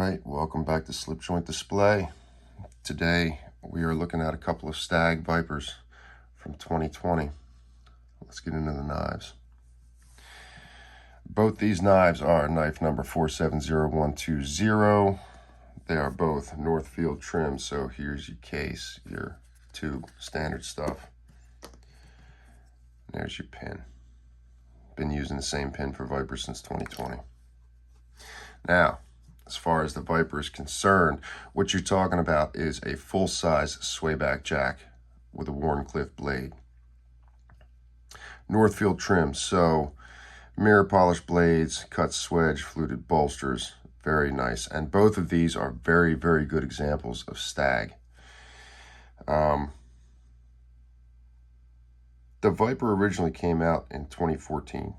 right, welcome back to Slip Joint Display. Today we are looking at a couple of Stag Vipers from 2020. Let's get into the knives. Both these knives are knife number 470120. They are both Northfield trim, so here's your case, your tube, standard stuff. There's your pin. Been using the same pin for Viper since 2020. Now, as far as the Viper is concerned, what you're talking about is a full-size swayback jack with a Wharncliffe blade. Northfield trim, so mirror polished blades, cut swedge, fluted bolsters, very nice. And both of these are very, very good examples of Stag. The Viper originally came out in 2014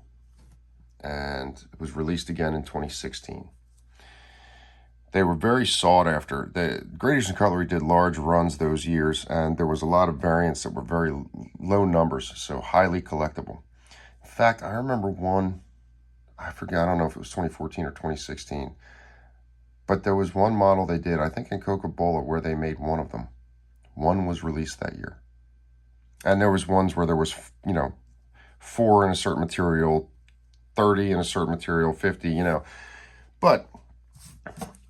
and it was released again in 2016. They were very sought after. The Great Eastern Cutlery did large runs those years, and there was a lot of variants that were very low numbers, so highly collectible. In fact, I remember one, I forget, I don't know if it was 2014 or 2016, but there was one model they did, I think in Coca-Cola, where they made one of them. One was released that year. And there was ones where there was, 4 in a certain material, 30 in a certain material, 50, But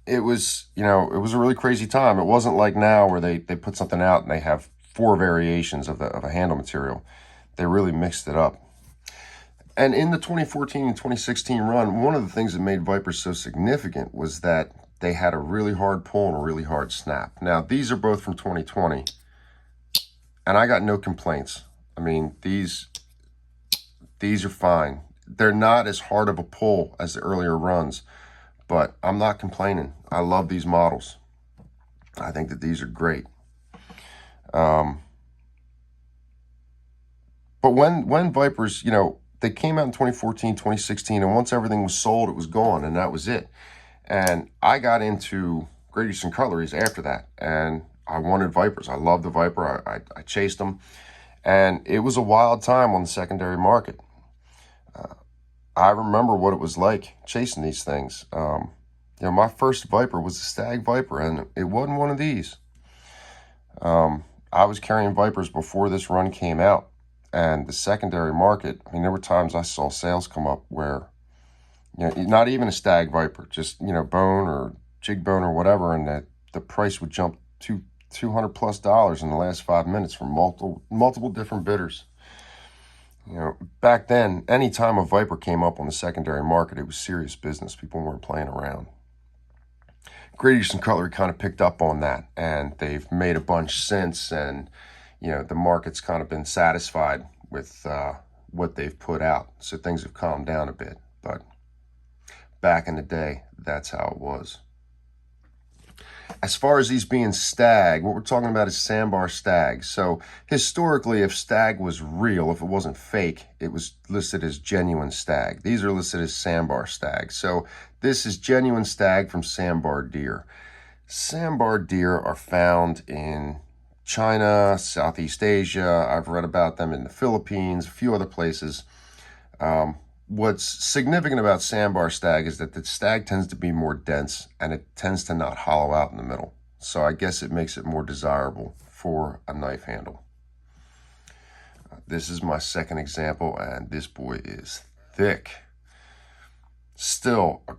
it was, it was a really crazy time. It wasn't like now where they put something out and they have 4 variations of a handle material. They really mixed it up. And in the 2014 and 2016 run, one of the things that made Viper so significant was that they had a really hard pull and a really hard snap. Now, these are both from 2020, and I got no complaints. I mean, these are fine. They're not as hard of a pull as the earlier runs, but I'm not complaining. I love these models. I think that these are great. But when Vipers, they came out in 2014, 2016, and once everything was sold, it was gone, and that was it. And I got into Great Eastern Cutleries after that, and I wanted Vipers. I loved the Viper. I chased them, and it was a wild time on the secondary market. I remember what it was like chasing these things. My first Viper was a Stag Viper, and it wasn't one of these. I was carrying Vipers before this run came out, and the secondary market, there were times I saw sales come up where, not even a Stag Viper, just, bone or jig bone or whatever, and the price would jump to $200+ in the last 5 minutes from multiple different bidders. Back then, any time a Viper came up on the secondary market, it was serious business. People weren't playing around. Great Eastern Cutlery kind of picked up on that, and they've made a bunch since, and, the market's kind of been satisfied with what they've put out. So things have calmed down a bit, but back in the day, that's how it was. As far as these being Stag, what we're talking about is Sambar Stag. So historically, if Stag was real, if it wasn't fake, it was listed as genuine Stag. These are listed as Sambar Stag. So this is genuine Stag from Sambar deer. Sambar deer are found in China, Southeast Asia. I've read about them in the Philippines, a few other places. What's significant about Sambar Stag is that the Stag tends to be more dense and it tends to not hollow out in the middle. So I guess it makes it more desirable for a knife handle. This is my second example, and this boy is thick. Still a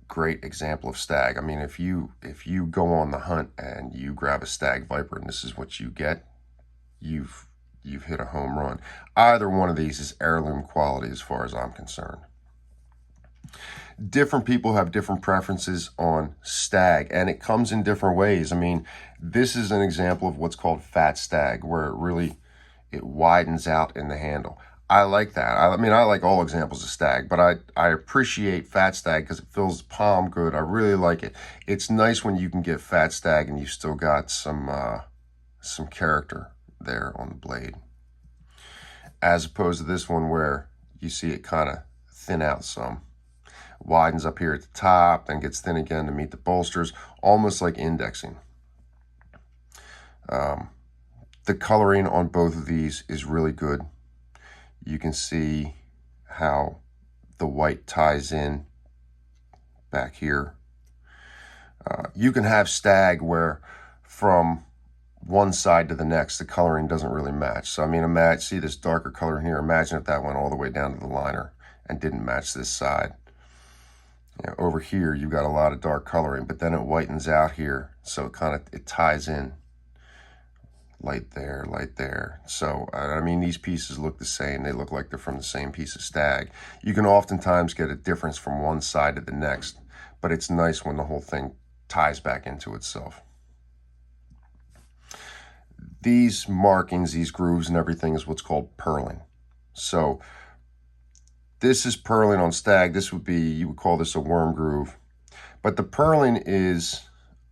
great example of Stag. If you go on the hunt and you grab a Stag Viper and this is what you get, you've hit a home run. Either one of these is heirloom quality as far as I'm concerned. Different people have different preferences on Stag, and it comes in different ways. This is an example of what's called fat Stag, where it widens out in the handle. I like that. I like all examples of Stag, but I appreciate fat Stag because it fills the palm good. I really like it. It's nice when you can get fat Stag and you still got some character there on the blade, as opposed to this one where you see it kind of thin out some. Widens up here at the top, then gets thin again to meet the bolsters, almost like indexing. The coloring on both of these is really good. You can see how the white ties in back here. You can have stag where from one side to the next, the coloring doesn't really match. So, I mean, imagine, see this darker color here. Imagine if that went all the way down to the liner and didn't match this side. You know, over here, you've got a lot of dark coloring, but then it whitens out here. So it ties in. Light there, light there. So, I mean, these pieces look the same. They look like they're from the same piece of stag. You can oftentimes get a difference from one side to the next, but it's nice when the whole thing ties back into itself. These markings, these grooves and everything is what's called purling. So this is purling on stag. This would be, you would call this a worm groove. But the purling is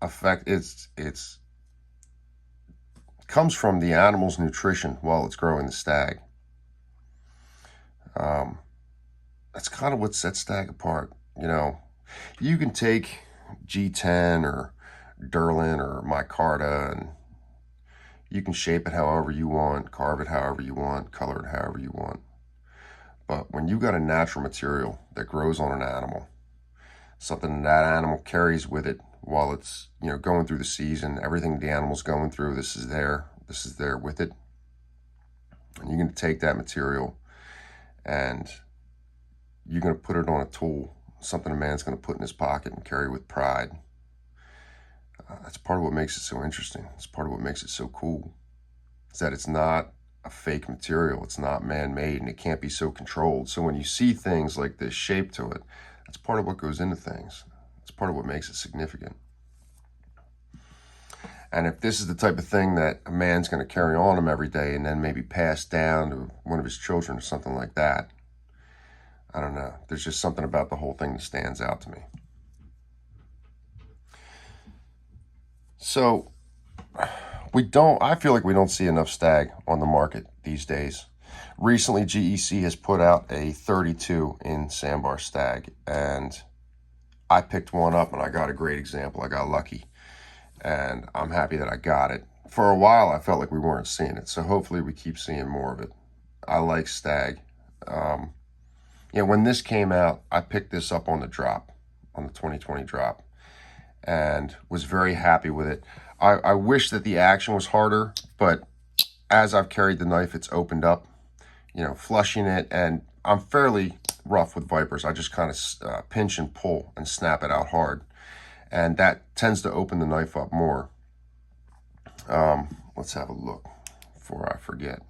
it's comes from the animal's nutrition while it's growing the stag. That's kind of what sets stag apart. You know, you can take G10 or Durlin or micarta and you can shape it however you want, carve it however you want, color it however you want. But when you got a natural material that grows on an animal, something that animal carries with it while it's, you know, going through the season, everything the animal's going through, this is there with it. And you're going to take that material and you're going to put it on a tool, something a man's going to put in his pocket and carry with pride. That's part of what makes it so interesting. It's part of what makes it so cool. Is that it's not a fake material. It's not man-made, and it can't be so controlled. So when you see things like this shape to it, that's part of what goes into things. It's part of what makes it significant. And if this is the type of thing that a man's going to carry on him every day and then maybe pass down to one of his children or something like that, I don't know. There's just something about the whole thing that stands out to me. So I feel like we don't see enough stag on the market these days. Recently, GEC has put out a 32 in Sambar Stag, and I picked one up and I got a great example. I got lucky, and I'm happy that I got it. For a while, I felt like we weren't seeing it, so hopefully we keep seeing more of it. I like stag. When this came out, I picked this up on the drop, on the 2020 drop, and was very happy with it. I wish that the action was harder, but as I've carried the knife, it's opened up, you know, flushing it, and I'm fairly rough with Vipers. I just kind of pinch and pull and snap it out hard, and that tends to open the knife up more. Let's have a look before I forget.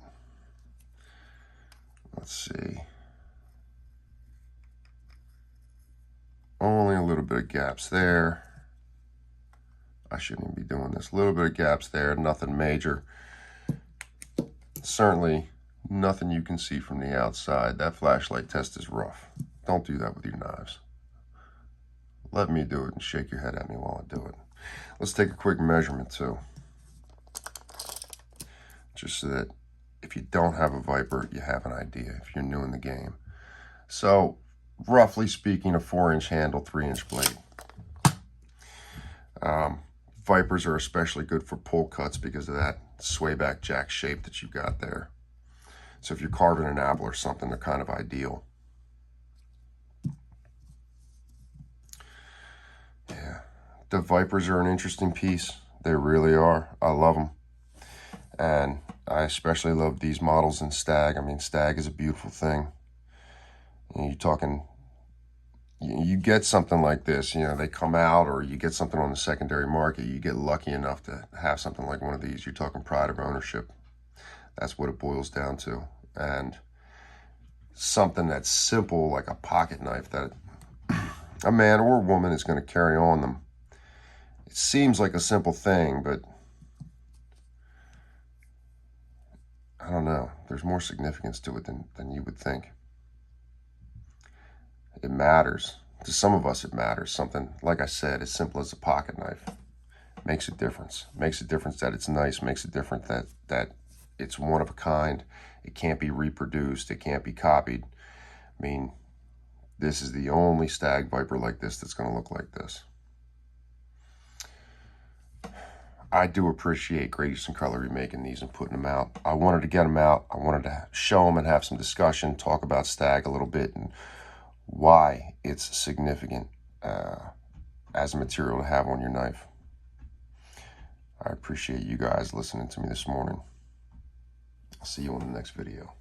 Let's see. Only a little bit of gaps there. I shouldn't even be doing this. A little bit of gaps there, nothing major. Certainly nothing you can see from the outside. That flashlight test is rough. Don't do that with your knives. Let me do it and shake your head at me while I do it. Let's take a quick measurement too. Just so that if you don't have a Viper, you have an idea if you're new in the game. So, roughly speaking, a 4-inch handle, 3-inch blade. Vipers are especially good for pull cuts because of that sway back jack shape that you got there. So if you're carving an apple or something, they're kind of ideal. Yeah, the Vipers are an interesting piece. They really are. I love them. And I especially love these models in stag. I mean, stag is a beautiful thing. You're talking, you get something like this, you know, they come out, or you get something on the secondary market, you get lucky enough to have something like one of these. You're talking pride of ownership. That's what it boils down to. And something that's simple, like a pocket knife that a man or a woman is going to carry on them. It seems like a simple thing, but I don't know. There's more significance to it than you would think. It matters. To some of us, it matters. Something, like I said, as simple as a pocket knife makes a difference. Makes a difference that it's nice. Makes a difference that it's one of a kind. It can't be reproduced. It can't be copied. I mean, this is the only stag Viper like this that's going to look like this. I do appreciate Great Eastern Cutlery making these and putting them out. I wanted to get them out. I wanted to show them and have some discussion, talk about stag a little bit and why it's significant as as a material to have on your knife. I appreciate you guys listening to me this morning. I'll see you on the next video.